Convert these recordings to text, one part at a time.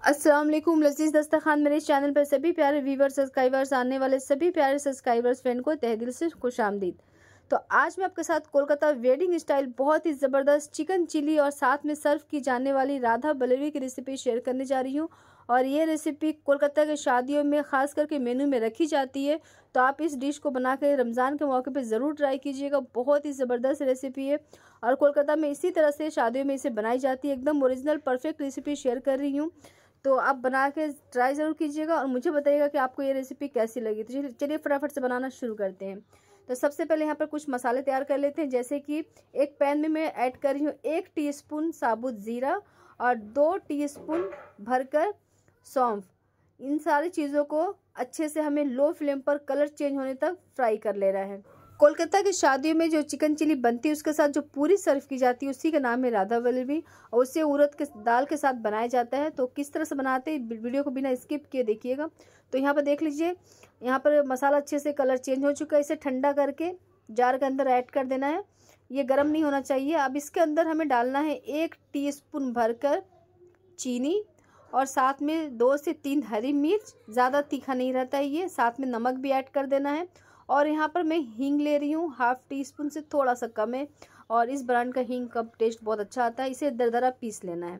अस्सलाम वालेकुम लजीज दस्तरखान। मेरे चैनल पर सभी प्यारे व्यूवर्स सब्सक्राइबर्स, आने वाले सभी प्यारे सब्सक्राइबर्स फ्रेंड को तहे दिल से खुशामदीद। तो आज मैं आपके साथ कोलकाता वेडिंग स्टाइल बहुत ही ज़बरदस्त चिकन चिली और साथ में सर्व की जाने वाली राधा बलेरी की रेसिपी शेयर करने जा रही हूँ। और ये रेसिपी कोलकाता के शादियों में ख़ास करके मेनू में रखी जाती है, तो आप इस डिश को बनाकर रमज़ान के मौके पे ज़रूर ट्राई कीजिएगा। बहुत ही ज़बरदस्त रेसिपी है और कोलकाता में इसी तरह से शादियों में इसे बनाई जाती है। एकदम ओरिजिनल परफेक्ट रेसिपी शेयर कर रही हूँ, तो आप बना के ट्राई ज़रूर कीजिएगा और मुझे बताइएगा कि आपको ये रेसिपी कैसी लगी। तो चलिए फटाफट से बनाना शुरू करते हैं। तो सबसे पहले यहाँ पर कुछ मसाले तैयार कर लेते हैं। जैसे कि एक पैन में मैं ऐड कर रही हूँ 1 टीस्पून साबुत ज़ीरा और 2 टीस्पून भरकर सौंफ। इन सारी चीज़ों को अच्छे से हमें लो फ्लेम पर कलर चेंज होने तक फ्राई कर लेना है। कोलकाता की शादियों में जो चिकन चिली बनती है उसके साथ जो पूरी सर्व की जाती है उसी का नाम है राधा बलेरी और उसे उड़द के दाल के साथ बनाया जाता है। तो किस तरह से बनाते हैं वीडियो को बिना स्किप किए देखिएगा। तो यहाँ पर देख लीजिए, यहाँ पर मसाला अच्छे से कलर चेंज हो चुका है। इसे ठंडा करके जार के अंदर ऐड कर देना है। ये गर्म नहीं होना चाहिए। अब इसके अंदर हमें डालना है 1 टीस्पून भरकर चीनी और साथ में 2 से 3 हरी मिर्च। ज़्यादा तीखा नहीं रहता है ये। साथ में नमक भी ऐड कर देना है। और यहाँ पर मैं हींग ले रही हूँ, 1/2 टीस्पून से थोड़ा सा कम है और इस ब्रांड का हींग का टेस्ट बहुत अच्छा आता है। इसे दरदरा पीस लेना है।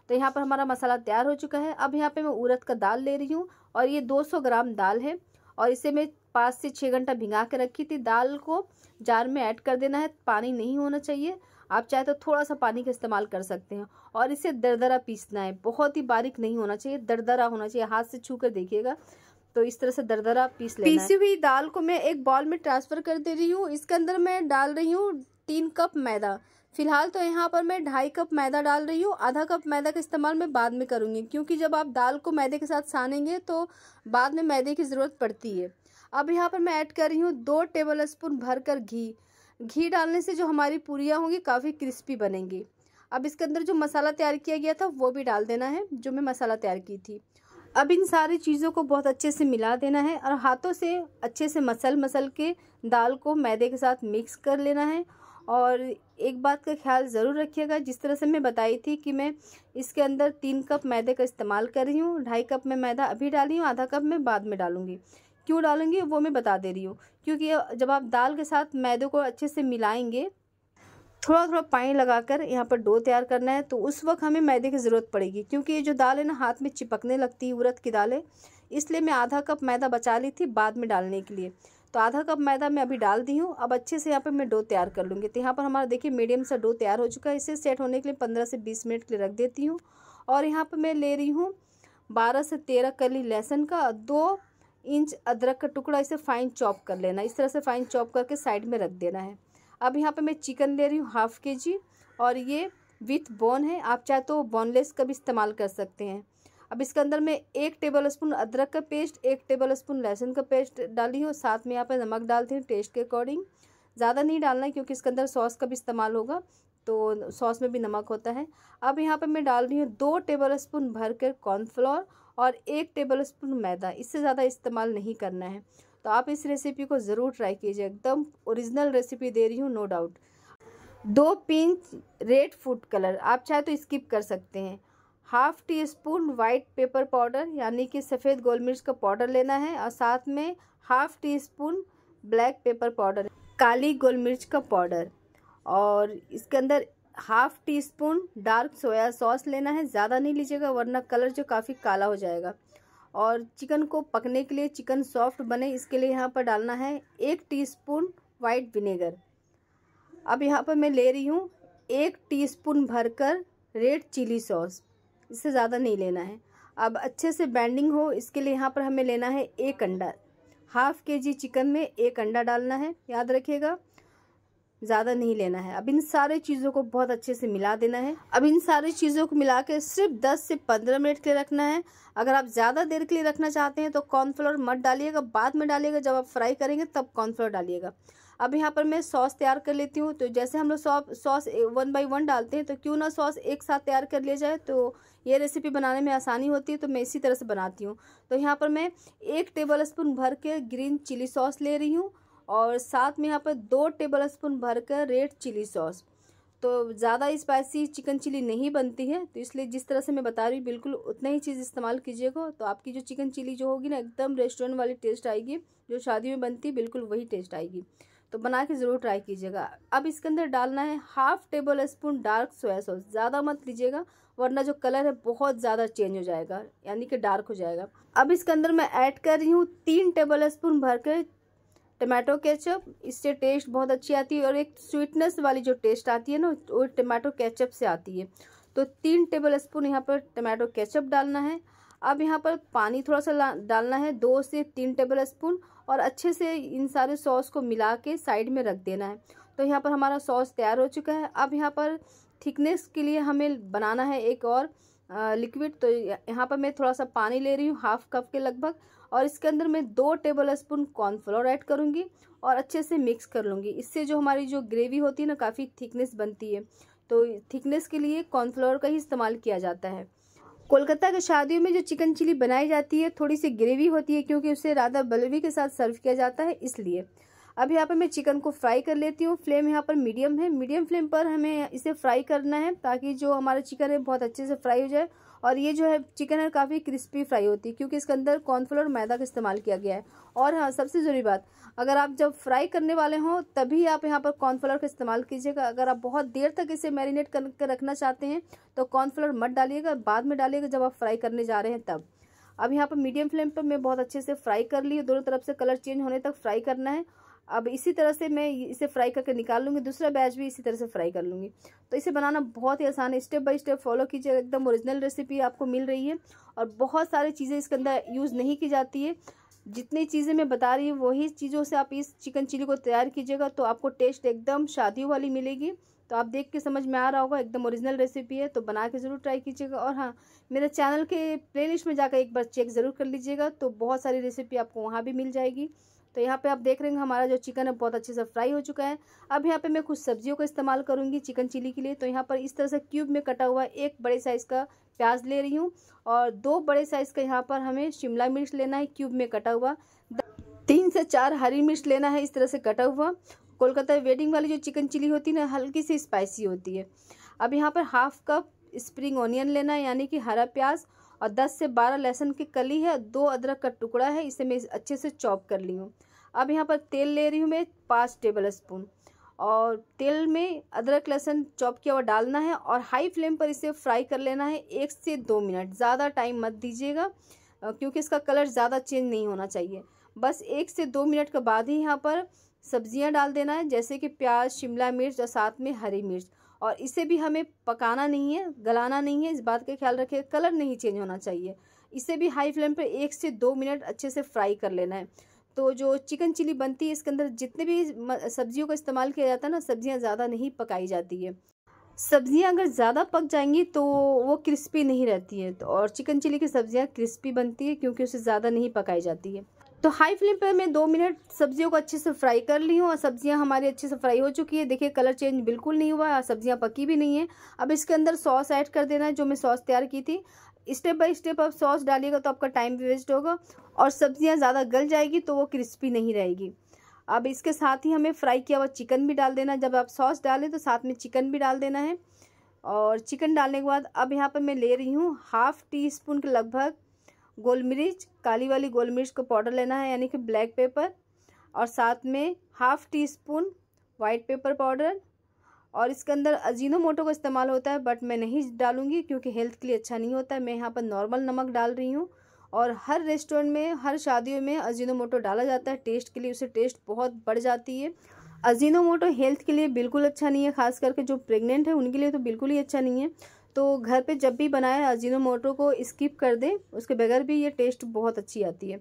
तो यहाँ पर हमारा मसाला तैयार हो चुका है। अब यहाँ पे मैं उड़द का दाल ले रही हूँ और ये 200 ग्राम दाल है और इसे मैं 5 से 6 घंटा भिंगा के रखी थी। दाल को जार में ऐड कर देना है। पानी नहीं होना चाहिए, आप चाहे तो थोड़ा सा पानी का इस्तेमाल कर सकते हैं। और इसे दरदरा पीसना है, बहुत ही बारीक नहीं होना चाहिए, दरदरा होना चाहिए। हाथ से छू कर देखिएगा। तो इस तरह से दरदरा पीस लेना है। पीसी हुई दाल को मैं एक बाउल में ट्रांसफ़र कर दे रही हूँ। इसके अंदर मैं डाल रही हूँ 3 कप मैदा। फिलहाल तो यहाँ पर मैं 2.5 कप मैदा डाल रही हूँ। आधा कप मैदा का इस्तेमाल मैं बाद में करूँगी, क्योंकि जब आप दाल को मैदे के साथ सानेंगे तो बाद में मैदे की ज़रूरत पड़ती है। अब यहाँ पर मैं ऐड कर रही हूँ 2 टेबल स्पून भरकर घी। घी डालने से जो हमारी पूरियाँ होंगी काफ़ी क्रिस्पी बनेंगी। अब इसके अंदर जो मसाला तैयार किया गया था वो भी डाल देना है, जो मैं मसाला तैयार की थी। अब इन सारी चीज़ों को बहुत अच्छे से मिला देना है और हाथों से अच्छे से मसल के दाल को मैदे के साथ मिक्स कर लेना है। और एक बात का ख्याल ज़रूर रखिएगा, जिस तरह से मैं बताई थी कि मैं इसके अंदर 3 कप मैदे का इस्तेमाल कर रही हूँ। 2.5 कप में मैदा अभी डाली हूँ, आधा कप मैं बाद में डालूँगी। क्यों डालूँगी वो मैं बता दे रही हूँ, क्योंकि जब आप दाल के साथ मैदे को अच्छे से मिलाएंगे, थोड़ा थोड़ा पानी लगाकर यहाँ पर डो तैयार करना है, तो उस वक्त हमें मैदे की ज़रूरत पड़ेगी। क्योंकि ये जो दाल है ना हाथ में चिपकने लगती है, उड़द की दाल है, इसलिए मैं आधा कप मैदा बचा ली थी बाद में डालने के लिए। तो आधा कप मैदा मैं अभी डाल दी हूँ। अब अच्छे से यहाँ पर मैं डो तैयार कर लूँगी। तो यहाँ पर हमारा देखिए मीडियम सा डो तैयार हो चुका है। इसे सेट होने के लिए 15 से 20 मिनट के लिए रख देती हूँ। और यहाँ पर मैं ले रही हूँ 12 से 13 कली लहसुन का, 2 इंच अदरक का टुकड़ा। इसे फाइन चॉप कर लेना। इस तरह से फाइन चॉप करके साइड में रख देना है। अब यहाँ पे मैं चिकन ले रही हूँ 1/2 kg और ये विथ बोन है। आप चाहे तो बोनलेस का भी इस्तेमाल कर सकते हैं। अब इसके अंदर मैं 1 टेबल स्पून अदरक का पेस्ट, 1 टेबल स्पून लहसुन का पेस्ट डाली हूँ। साथ में यहाँ पे नमक डालती हूँ टेस्ट के अकॉर्डिंग। ज़्यादा नहीं डालना है क्योंकि इसके अंदर सॉस का भी इस्तेमाल होगा, तो सॉस में भी नमक होता है। अब यहाँ पर मैं डाल रही हूँ 2 टेबल स्पून भरकर कॉर्नफ्लोर और 1 टेबल स्पून मैदा। इससे ज़्यादा इस्तेमाल नहीं करना है। तो आप इस रेसिपी को ज़रूर ट्राई कीजिए। एकदम ओरिजिनल रेसिपी दे रही हूँ, no doubt. 2 pinch red food colour, आप चाहे तो स्किप कर सकते हैं। 1/2 टीस्पून वाइट पेपर पाउडर यानी कि सफ़ेद गोल मिर्च का पाउडर लेना है और साथ में 1/2 टीस्पून ब्लैक पेपर पाउडर, काली गोल मिर्च का पाउडर। और इसके अंदर 1/2 टीस्पून डार्क सोया सॉस लेना है। ज़्यादा नहीं लीजिएगा वरना कलर जो काफ़ी काला हो जाएगा। और चिकन को पकने के लिए, चिकन सॉफ्ट बने इसके लिए यहाँ पर डालना है 1 टीस्पून वाइट विनेगर। अब यहाँ पर मैं ले रही हूँ 1 टीस्पून भरकर रेड चिली सॉस। इससे ज़्यादा नहीं लेना है। अब अच्छे से बैंडिंग हो इसके लिए यहाँ पर हमें लेना है 1 अंडा। 1/2 kg चिकन में 1 अंडा डालना है, याद रखिएगा, ज़्यादा नहीं लेना है। अब इन सारे चीज़ों को बहुत अच्छे से मिला देना है। अब इन सारी चीज़ों को मिला के सिर्फ 10 से 15 मिनट के लिए रखना है। अगर आप ज़्यादा देर के लिए रखना चाहते हैं तो कॉर्नफ्लोर मत डालिएगा, बाद में डालिएगा, जब आप फ्राई करेंगे तब कॉर्नफ्लोर डालिएगा। अब यहाँ पर मैं सॉस तैयार कर लेती हूँ। तो जैसे हम लोग सॉस 1 बाई 1 डालते हैं, तो क्यों ना सॉस एक साथ तैयार कर लिया जाए, तो ये रेसिपी बनाने में आसानी होती है। तो मैं इसी तरह से बनाती हूँ। तो यहाँ पर मैं 1 टेबल स्पून भर के ग्रीन चिली सॉस ले रही हूँ और साथ में यहाँ पर 2 टेबल स्पून भरकर रेड चिली सॉस। तो ज़्यादा स्पाइसी चिकन चिली नहीं बनती है, तो इसलिए जिस तरह से मैं बता रही हूँ बिल्कुल उतना ही चीज़ इस्तेमाल कीजिएगा। तो आपकी जो चिकन चिली जो होगी ना, एकदम रेस्टोरेंट वाली टेस्ट आएगी, जो शादी में बनती है बिल्कुल वही टेस्ट आएगी। तो बना के ज़रूर ट्राई कीजिएगा। अब इसके अंदर डालना है 1/2 table spoon dark soya sauce. ज़्यादा मत लीजिएगा वरना जो कलर है बहुत ज़्यादा चेंज हो जाएगा, यानी कि डार्क हो जाएगा। अब इसके अंदर मैं ऐड कर रही हूँ 3 टेबल स्पून भर के टमाटो केचप। इससे टेस्ट बहुत अच्छी आती है और एक स्वीटनेस वाली जो टेस्ट आती है ना, वो टमाटो केचप से आती है। तो 3 टेबल स्पून यहाँ पर टमाटो केचप डालना है। अब यहाँ पर पानी थोड़ा सा डालना है, 2 से 3 टेबल स्पून, और अच्छे से इन सारे सॉस को मिला के साइड में रख देना है। तो यहाँ पर हमारा सॉस तैयार हो चुका है। अब यहाँ पर थिकनेस के लिए हमें बनाना है एक और लिक्विड। तो यहाँ पर मैं थोड़ा सा पानी ले रही हूँ, 1/2 कप के लगभग, और इसके अंदर मैं 2 टेबल स्पून कॉर्नफ्लोर ऐड करूँगी और अच्छे से मिक्स कर लूँगी। इससे जो हमारी जो ग्रेवी होती है ना, काफ़ी थिकनेस बनती है। तो थिकनेस के लिए कॉर्नफ्लोर का ही इस्तेमाल किया जाता है। कोलकाता के शादियों में जो चिकन चिली बनाई जाती है थोड़ी सी ग्रेवी होती है, क्योंकि उसे राधा बलवी के साथ सर्व किया जाता है, इसलिए। अब यहाँ पर मैं चिकन को फ्राई कर लेती हूँ। फ्लेम यहाँ पर मीडियम है। मीडियम फ्लेम पर हमें इसे फ्राई करना है ताकि जो हमारा चिकन है बहुत अच्छे से फ्राई हो जाए। और ये जो है चिकन है काफ़ी क्रिस्पी फ्राई होती है, क्योंकि इसके अंदर कॉर्नफ्लोर मैदा का इस्तेमाल किया गया है। और हाँ, सबसे ज़रूरी बात, अगर आप जब फ्राई करने वाले हों तभी आप यहाँ पर कॉर्नफ्लोर का इस्तेमाल कीजिएगा। अगर आप बहुत देर तक इसे मैरिनेट करके रखना चाहते हैं तो कॉर्नफ्लोर मत डालिएगा, बाद में डालिएगा जब आप फ्राई करने जा रहे हैं तब। अब यहाँ पर मीडियम फ्लेम पर मैं बहुत अच्छे से फ्राई कर ली, दोनों तरफ से कलर चेंज होने तक फ्राई करना है। अब इसी तरह से मैं इसे फ्राई करके निकाल लूँगी, दूसरा बैच भी इसी तरह से फ्राई कर लूँगी। तो इसे बनाना बहुत ही आसान है, स्टेप बाय स्टेप फॉलो कीजिए, एकदम ओरिजिनल रेसिपी आपको मिल रही है। और बहुत सारी चीज़ें इसके अंदर यूज़ नहीं की जाती है। जितनी चीज़ें मैं बता रही हूँ वही चीज़ों से आप इस चिकन चिली को तैयार कीजिएगा, तो आपको टेस्ट एकदम शादियों वाली मिलेगी। तो आप देख के समझ में आ रहा होगा, एकदम ओरिजिनल रेसिपी है, तो बना के ज़रूर ट्राई कीजिएगा। और हाँ, मेरे चैनल के प्लेलिस्ट में जाकर एक बार चेक ज़रूर कर लीजिएगा, तो बहुत सारी रेसिपी आपको वहाँ भी मिल जाएगी। तो यहाँ पे आप देख रहे हैं हमारा जो चिकन है बहुत अच्छे से फ्राई हो चुका है। अब यहाँ पे मैं कुछ सब्जियों का इस्तेमाल करूँगी चिकन चिली के लिए। तो यहाँ पर इस तरह से क्यूब में कटा हुआ एक बड़े साइज़ का प्याज ले रही हूँ, और 2 बड़े साइज़ का यहाँ पर हमें शिमला मिर्च लेना है क्यूब में कटा हुआ। 3 से 4 हरी मिर्च लेना है इस तरह से कटा हुआ। कोलकाता वेडिंग वाली जो चिकन चिली होती है ना, हल्की सी स्पाइसी होती है। अब यहाँ पर 1/2 कप स्प्रिंग ऑनियन लेना है, यानी कि हरा प्याज, और 10 से 12 लहसुन की कली है, 2 अदरक का टुकड़ा है, इसे मैं अच्छे से चॉप कर ली हूँ। अब यहाँ पर तेल ले रही हूँ मैं 5 टेबल स्पून, और तेल में अदरक लहसुन चॉप किया हुआ डालना है और हाई फ्लेम पर इसे फ्राई कर लेना है 1 से 2 मिनट। ज़्यादा टाइम मत दीजिएगा, क्योंकि इसका कलर ज़्यादा चेंज नहीं होना चाहिए। बस 1 से 2 मिनट के बाद ही यहाँ पर सब्जियाँ डाल देना है, जैसे कि प्याज, शिमला मिर्च और साथ में हरी मिर्च। और इसे भी हमें पकाना नहीं है, गलाना नहीं है, इस बात का ख्याल रखिए, कलर नहीं चेंज होना चाहिए। इसे भी हाई फ्लेम पर 1 से 2 मिनट अच्छे से फ्राई कर लेना है। तो जो चिकन चिली बनती है इसके अंदर जितने भी सब्जियों का इस्तेमाल किया जाता है ना, सब्जियां ज़्यादा नहीं पकाई जाती है। सब्जियां अगर ज़्यादा पक जाएंगी तो वो क्रिस्पी नहीं रहती है, तो और चिकन चिली की सब्जियां क्रिस्पी बनती है क्योंकि उसे ज़्यादा नहीं पकाई जाती है। तो हाई फ्लेम पर मैं 2 मिनट सब्जियों को अच्छे से फ्राई कर ली हूँ, और सब्जियां हमारी अच्छे से फ्राई हो चुकी है। देखिए कलर चेंज बिल्कुल नहीं हुआ, सब्जियां पकी भी नहीं है। अब इसके अंदर सॉस ऐड कर देना है, जो मैं सॉस तैयार की थी। स्टेप बाय स्टेप आप सॉस डालिएगा तो आपका टाइम भी वेस्ट होगा, और सब्जियां ज़्यादा गल जाएगी तो वो क्रिस्पी नहीं रहेगी। अब इसके साथ ही हमें फ्राई किया हुआ चिकन भी डाल देना। जब आप सॉस डालें तो साथ में चिकन भी डाल देना है। और चिकन डालने के बाद अब यहाँ पर मैं ले रही हूँ 1/2 टीस्पून के लगभग गोल मिर्च, काली वाली गोल मिर्च का पाउडर लेना है, यानी कि ब्लैक पेपर, और साथ में 1/2 टीस्पून वाइट पेपर पाउडर। और इसके अंदर अजीनोमोटो का इस्तेमाल होता है, बट मैं नहीं डालूंगी क्योंकि हेल्थ के लिए अच्छा नहीं होता है। मैं यहाँ पर नॉर्मल नमक डाल रही हूँ, और हर रेस्टोरेंट में, हर शादियों में अजीनोमोटो डाला जाता है टेस्ट के लिए, उससे टेस्ट बहुत बढ़ जाती है। अजीनोमोटो हेल्थ के लिए बिल्कुल अच्छा नहीं है, खास करके जो प्रेग्नेंट है उनके लिए तो बिल्कुल ही अच्छा नहीं है। तो घर पे जब भी बनाए अजीनोमोटो को स्किप कर दें, उसके बगैर भी ये टेस्ट बहुत अच्छी आती है।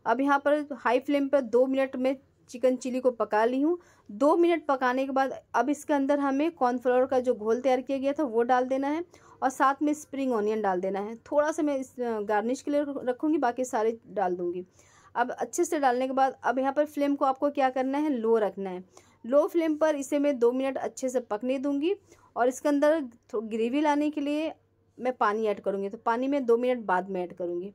अब यहाँ पर हाई फ्लेम पर 2 मिनट में चिकन चिली को पका ली हूँ। 2 मिनट पकाने के बाद अब इसके अंदर हमें कॉर्नफ्लोर का जो घोल तैयार किया गया था वो डाल देना है, और साथ में स्प्रिंग ऑनियन डाल देना है। थोड़ा सा मैं इस गार्निश के लिए रखूँगी, बाकी सारे डाल दूँगी। अब अच्छे से डालने के बाद अब यहाँ पर फ्लेम को आपको क्या करना है, लो रखना है। लो फ्लेम पर इसे मैं 2 मिनट अच्छे से पकने दूँगी, और इसके अंदर ग्रेवी लाने के लिए मैं पानी ऐड करूँगी। तो पानी मैं 2 मिनट बाद में ऐड करूँगी।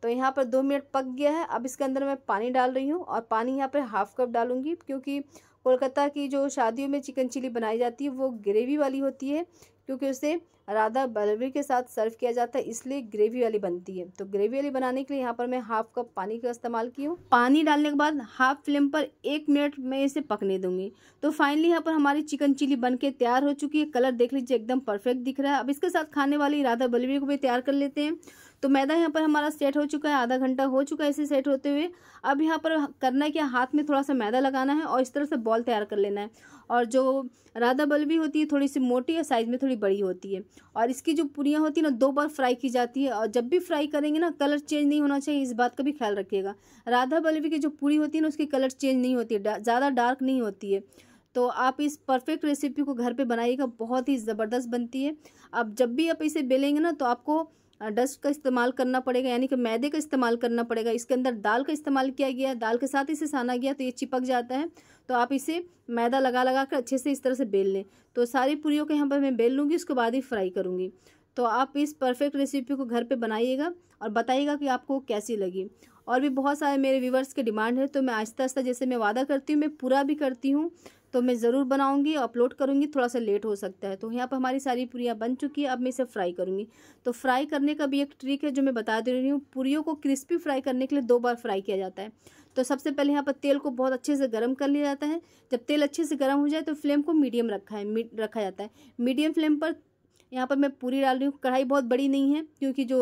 तो यहाँ पर 2 मिनट पक गया है। अब इसके अंदर मैं पानी डाल रही हूँ, और पानी यहाँ पर 1/2 कप डालूंगी, क्योंकि कोलकाता की जो शादियों में चिकन चिली बनाई जाती है वो ग्रेवी वाली होती है, क्योंकि उसे राधा बल्लवी के साथ सर्व किया जाता है, इसलिए ग्रेवी वाली बनती है। तो ग्रेवी वाली बनाने के लिए यहाँ पर मैं हाफ कप पानी का इस्तेमाल की हूँ। पानी डालने के बाद हाफ फ्लेम पर 1 मिनट में इसे पकने दूंगी। तो फाइनली यहाँ पर हमारी चिकन चिली बनके तैयार हो चुकी है। कलर देख लीजिए एकदम परफेक्ट दिख रहा है। अब इसके साथ खाने वाली राधा बल्लवी को भी तैयार कर लेते हैं। तो मैदा यहाँ पर हमारा सेट हो चुका है, आधा घंटा हो चुका है इसे सेट होते हुए। अब यहाँ पर करना है क्या, हाथ में थोड़ा सा मैदा लगाना है और इस तरह से बॉल तैयार कर लेना है। और जो राधा बल्लवी होती है थोड़ी सी मोटी है, साइज में थोड़ी बड़ी होती है, और इसकी जो पूरियाँ होती है ना 2 बार फ्राई की जाती है। और जब भी फ्राई करेंगे ना कलर चेंज नहीं होना चाहिए, इस बात का भी ख्याल रखिएगा। राधा बल्लवी की जो पूरी होती है ना उसकी कलर चेंज नहीं होती है, ज़्यादा डार्क नहीं होती है। तो आप इस परफेक्ट रेसिपी को घर पे बनाइएगा, बहुत ही ज़बरदस्त बनती है। अब जब भी आप इसे बेलेंगे ना तो आपको डस्ट का इस्तेमाल करना पड़ेगा, यानी कि मैदे का इस्तेमाल करना पड़ेगा। इसके अंदर दाल का इस्तेमाल किया गया है, दाल के साथ इसे साना गया तो ये चिपक जाता है। तो आप इसे मैदा लगा लगा कर अच्छे से इस तरह से बेल लें। तो सारी पूरियों को यहाँ पर मैं बेल लूँगी, उसके बाद ही फ्राई करूँगी। तो आप इस परफेक्ट रेसिपी को घर पे बनाइएगा और बताइएगा कि आपको कैसी लगी। और भी बहुत सारे मेरे व्यूवर्स के डिमांड है, तो मैं आहिस्ता आहिस्ता जैसे मैं वादा करती हूँ मैं पूरा भी करती हूँ। तो मैं ज़रूर बनाऊंगी, अपलोड करूंगी, थोड़ा सा लेट हो सकता है। तो यहाँ पर हमारी सारी पूरियाँ बन चुकी है। अब मैं इसे फ्राई करूंगी। तो फ्राई करने का भी एक ट्रिक है जो मैं बता दे रही हूँ। पूरियों को क्रिस्पी फ्राई करने के लिए 2 बार फ्राई किया जाता है। तो सबसे पहले यहाँ पर तेल को बहुत अच्छे से गर्म कर लिया जाता है। जब तेल अच्छे से गर्म हो जाए तो फ्लेम को मीडियम रखा जाता है। मीडियम फ्लेम पर यहाँ पर मैं पूरी डाल रही हूँ। कढ़ाई बहुत बड़ी नहीं है, क्योंकि जो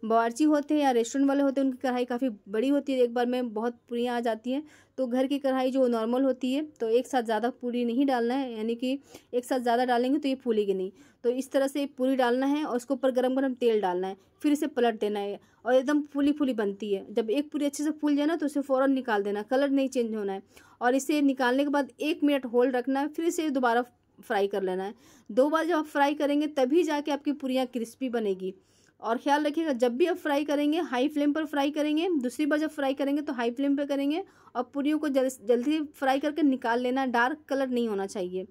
बावर्ची होते हैं या रेस्टोरेंट वाले होते हैं उनकी कढ़ाई काफ़ी बड़ी होती है, एक बार में बहुत पूरियाँ आ जाती हैं। तो घर की कढ़ाई जो नॉर्मल होती है, तो एक साथ ज़्यादा पूरी नहीं डालना है, यानी कि एक साथ ज़्यादा डालेंगे तो ये फूलेगी नहीं। तो इस तरह से पूरी डालना है और उसके ऊपर गरम गरम तेल डालना है, फिर इसे पलट देना है और एकदम फूली फूली बनती है। जब एक पूरी अच्छे से फूल जाए ना तो उसे फ़ौरन निकाल देना, कलर नहीं चेंज होना है। और इसे निकालने के बाद 1 मिनट होल्ड रखना है, फिर इसे दोबारा फ्राई कर लेना है। 2 बार जब आप फ्राई करेंगे तभी जाके आपकी पूरियाँ क्रिस्पी बनेगी। और ख्याल रखिएगा जब भी आप फ्राई करेंगे हाई फ्लेम पर फ्राई करेंगे, दूसरी बार जब फ्राई करेंगे तो हाई फ्लेम पर करेंगे। और पूरियों को जल्दी फ्राई करके निकाल लेना, डार्क कलर नहीं होना चाहिए।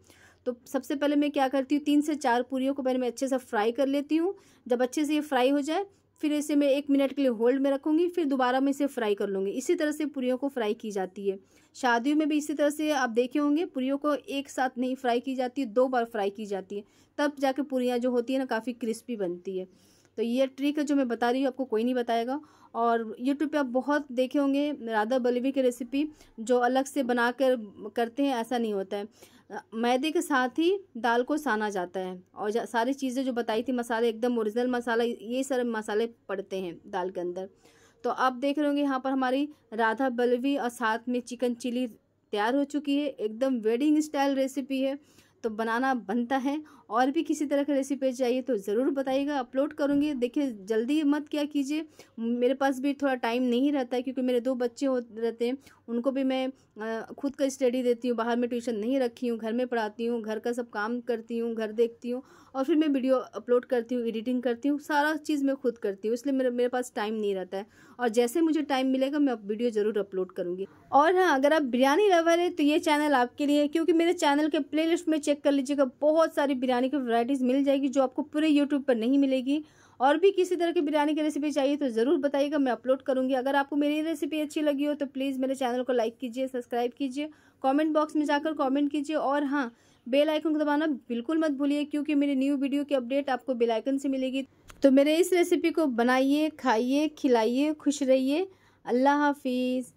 तो सबसे पहले मैं क्या करती हूँ, 3 से 4 पूरियों को पहले मैं अच्छे से फ्राई कर लेती हूँ। जब अच्छे से ये फ्राई हो जाए फिर इसे मैं 1 मिनट के लिए होल्ड में रखूँगी, फिर दोबारा मैं इसे फ्राई कर लूँगी। इसी तरह से पूरियों को फ्राई की जाती है। शादियों में भी इसी तरह से आप देखे होंगे, पूरियों को एक साथ नहीं फ्राई की जाती है, 2 बार फ्राई की जाती है, तब जाके पूरियाँ जो होती है ना काफ़ी क्रिस्पी बनती है। तो ये ट्रिक है जो मैं बता रही हूँ, आपको कोई नहीं बताएगा। और यूट्यूब पे आप बहुत देखे होंगे राधा बल्लवी की रेसिपी जो अलग से बना कर करते हैं, ऐसा नहीं होता है। मैदे के साथ ही दाल को साना जाता है और सारी चीज़ें जो बताई थी, मसाले एकदम ओरिजिनल मसाला, ये सारे मसाले पड़ते हैं दाल के अंदर। तो आप देख रहे होंगे यहाँ पर हमारी राधा बल्लवी और साथ में चिकन चिली तैयार हो चुकी है। एकदम वेडिंग स्टाइल रेसिपी है, तो बनाना बनता है। और भी किसी तरह की रेसिपी चाहिए तो ज़रूर बताइएगा, अपलोड करूँगी। देखिए जल्दी मत क्या कीजिए, मेरे पास भी थोड़ा टाइम नहीं रहता है, क्योंकि मेरे 2 बच्चे रहते हैं, उनको भी मैं खुद का स्टडी देती हूँ, बाहर में ट्यूशन नहीं रखी हूँ, घर में पढ़ाती हूँ, घर का सब काम करती हूँ, घर देखती हूँ, और फिर मैं वीडियो अपलोड करती हूँ, एडिटिंग करती हूँ, सारा चीज़ मैं खुद करती हूँ, इसलिए मेरे पास टाइम नहीं रहता है। और जैसे मुझे टाइम मिलेगा मैं वीडियो ज़रूर अपलोड करूँगी। और हाँ, अगर आप बिरयानी लवर है तो ये चैनल आपके लिए है, क्योंकि मेरे चैनल के प्लेलिस्ट में चेक कर लीजिएगा, बहुत सारी बिरयानी की वैरायटीज़ मिल जाएगी जो आपको पूरे यूट्यूब पर नहीं मिलेगी। और भी किसी तरह की बिरयानी की रेसिपी चाहिए तो ज़रूर बताइएगा, मैं अपलोड करूँगी। अगर आपको मेरी रेसिपी अच्छी लगी हो तो प्लीज़ मेरे चैनल को लाइक कीजिए, सब्सक्राइब कीजिए, कमेंट बॉक्स में जाकर कमेंट कीजिए। और हाँ, बेल आइकन को दबाना बिल्कुल मत भूलिए, क्योंकि मेरी न्यू वीडियो की अपडेट आपको बेल आइकन से मिलेगी। तो मेरे इस रेसिपी को बनाइए, खाइए, खिलाइए, खुश रहिए। अल्लाह हाफिज़।